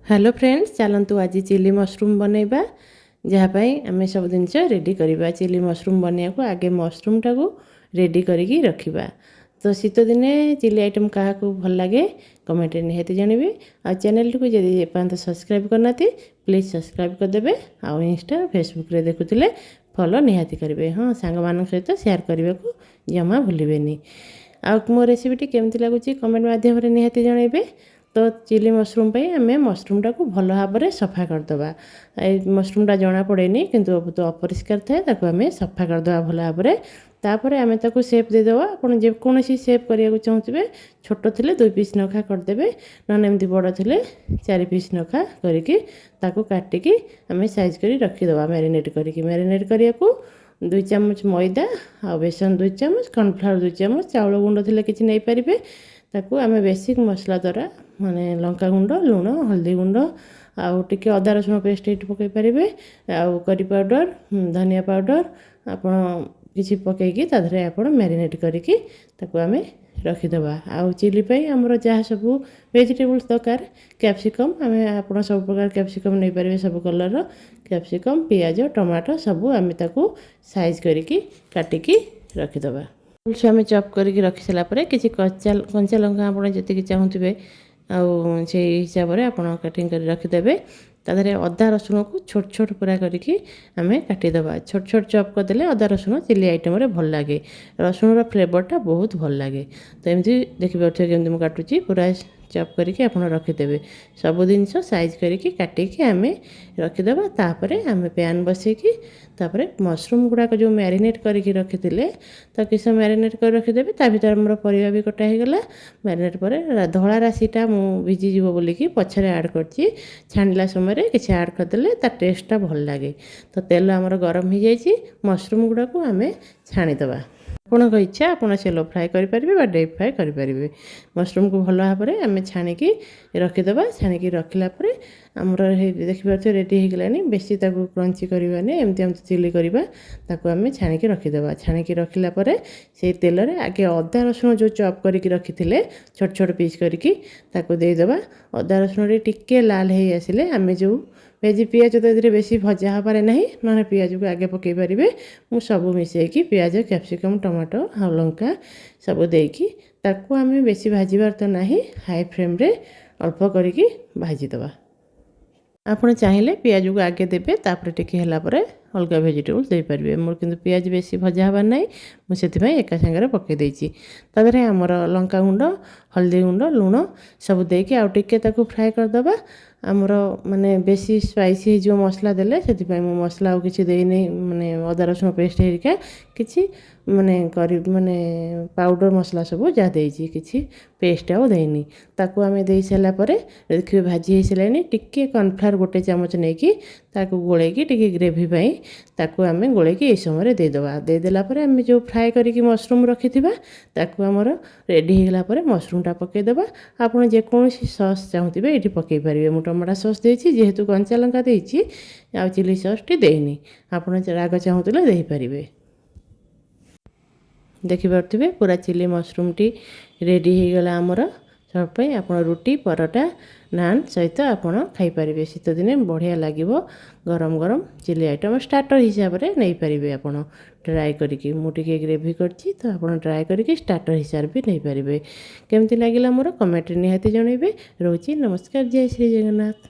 Hello friends, चलतु आज chilli mushroom बनैबा जहाँपाई आम सब जिनस रेडी करवा। चिली मशरूम बनने को आगे मशरूम टाक रेडी करके रखा। तो शीत दिने चिली आइटम क्या भल लगे कमेंट निहाती जानवे। आ चैनल टी जब एपर्त सब्सक्राइब करना प्लीज सब्सक्राइब करदे। आउ इंस्टा फेसबुक रे देखुले फॉलो निहाती करेंगे। हाँ, सांग मान सहित शेयर करने को जमा भूलें। आ मो रेसिपी केमती लगुच कमेंट मध्यम निहाती जनइबे। तो चिली मशरूम पे आम मशरूम को भल भाव में सफा करदे। मशरूम जना पड़ेनि किंतु तो अपरिष्कार थाए ताको आम सफा करदे भल भाव में। तापर आम ताको सेप देदेव। आप जेकोसी सेप करने चाहूबे छोट थे 2 पीस नखा करदे ना एमती बड़ थे 4 पीस नखा करके काटिकी आम साइज कर रखीदे। मैरिनेट करने को 2 चामच मैदा आ बेसन 2 चामच कॉर्नफ्लावर 2 चामच चाउल गुंड थे कि नहीं पारे ताकू आम बेसिक मसला द्वारा माने लंका गुंड लुण हल्दी गुंड आउ टिके अदा रसुण पेस्ट ये पकई पारे आउ करी पाउडर धनिया पाउडर आपण किसी पकईकी ताधरे आप मैरिनेट करके आम रखीदे। आउ चिली पाई आमर जहाँ सब वेजिटेबल्स दरकार कैप्सिकम आम आप सब प्रकार कैप्सिकम नहीं पारे सब कलर कैप्सिकम पियाज टमाटो सब आम ताकू साइज करके काटिकी रखीदे। आम चॉप करके रखी सारापर किसी कंचा लंका आप जी चाहूबे आउ से हिसाब से आप कटिंग कर रखीदे। तादे अदा रसुण को छोट छोट पूरा करके आम काटिदे। छोट छोट चॉप करदे अदा रसुण चिली आइटम भल लगे। रसुण फ्लेवरटा बहुत भल लगे। तो एमती देखिए केमती मुझे काटुची पूरा चॉप करके आप रखीदे। सब जिनस साइज करके काटिकी आम रखीदे। तापर आम पैन बसैकी तापर मशरूम गुड़ाक जो मैरिनेट करके रखी तो किस मैरिनेट कर रखीदे। भर मोर परिवा भी कटा होगला। मैरिनेट पर धला राशिटा भिजिज बोलिकी पछरे ऐड करछि। छाणिला समय किसी ऐड करदे ता टेस्टा भल लगे। तो तेल आमर गरम हो जाइए मशरूम गुड़ा को आम छाणीदे। आपणक इच्छा आप सेलो फ्राए करेंगे डीप फ्राए करेंगे। मशरूम को भल भाव में आम छाणिकी रखीदे। छाणिकी रखला आमर देखिए रेडी होगलानी। बेसी क्रंची करवानी एमती एमती चिली करवा ताको आम छाणिकी रखीदे। छाणिकी रखला से तेल रे आगे अदा रसुण जो चॉप करके रखी छोट छोट पीस करके देदेबा। अदा रसुण टिके लाल हो आसिले आम जो भेजी पियाज तो ये बेसी भजा हो पारे ना ना पियाज को आगे पकई पारे। मु सब मिसेकी पियाज कैप्सिकम टमाटो आ लंका सब देकी ताकू आम बेसी भाजबार तो ना हाई फ्लेम रे अल्प करके भाजीदे। आपड़ चाहिए पियाज को आगे देवे तापर टिके है अलग भेजिटेबल्स दे पारे। मोर किंतु पियाज बेसी भजा हबार ना मुझे एका सांगे पकई देछि। तादरे आमर लंका गुंड हल्दी गुंड लुण सब देकी आउ टिके ताकू फ्राए करदबा। आमर माने बेसी स्पाइसी हो मसला देले से मो मसला आउ किछि देइनै माने अदा रसुण पेस्ट हेरिका किछि माने करी माने पाउडर मसला सब जा देछि किछि पेस्ट आउ देइनी। ताकू आमे देई साला परे देखिए भाजी हो सारानी। टिके कॉर्नफ्लावर 1 चामच नेकी ताकू गोलेकी टिके ग्रेवी पाई ताकू आमे गोलेकी ए समय देदेबा। देदेला परे आमे जो फ्राए करके मशरूम रखिथिबा ताकू हमर रेडी होगला परे मशरूमटा पकई देबा। आपण जे कोनोसी सॉस चाहूतिबे एठी पकई परिबे। मु टमाटो सॉस देछि जेहेतु कंचा लंका देछि आ चिली सॉस टी देइनी। आपण राग चाहूतिले देई परिबे। देखिपे पूरा चिली मशरूम टी रेडी होगला आमर सब आप रुटी परोटा नान सहित आपड़ खाईपारे। शीत दिने बढ़िया लगे गरम गरम चिली आइटम स्टार्टर हिसाब से नहीं पारे। आप ट्राए करके मुझे ग्रेवी करछि तो आप ट्राए करके स्टार्टर हिसाब भी नहीं पारे। केमती लगिला मोर कमेंट निहाती जनइबे। रोची नमस्कार। जय श्री जगन्नाथ।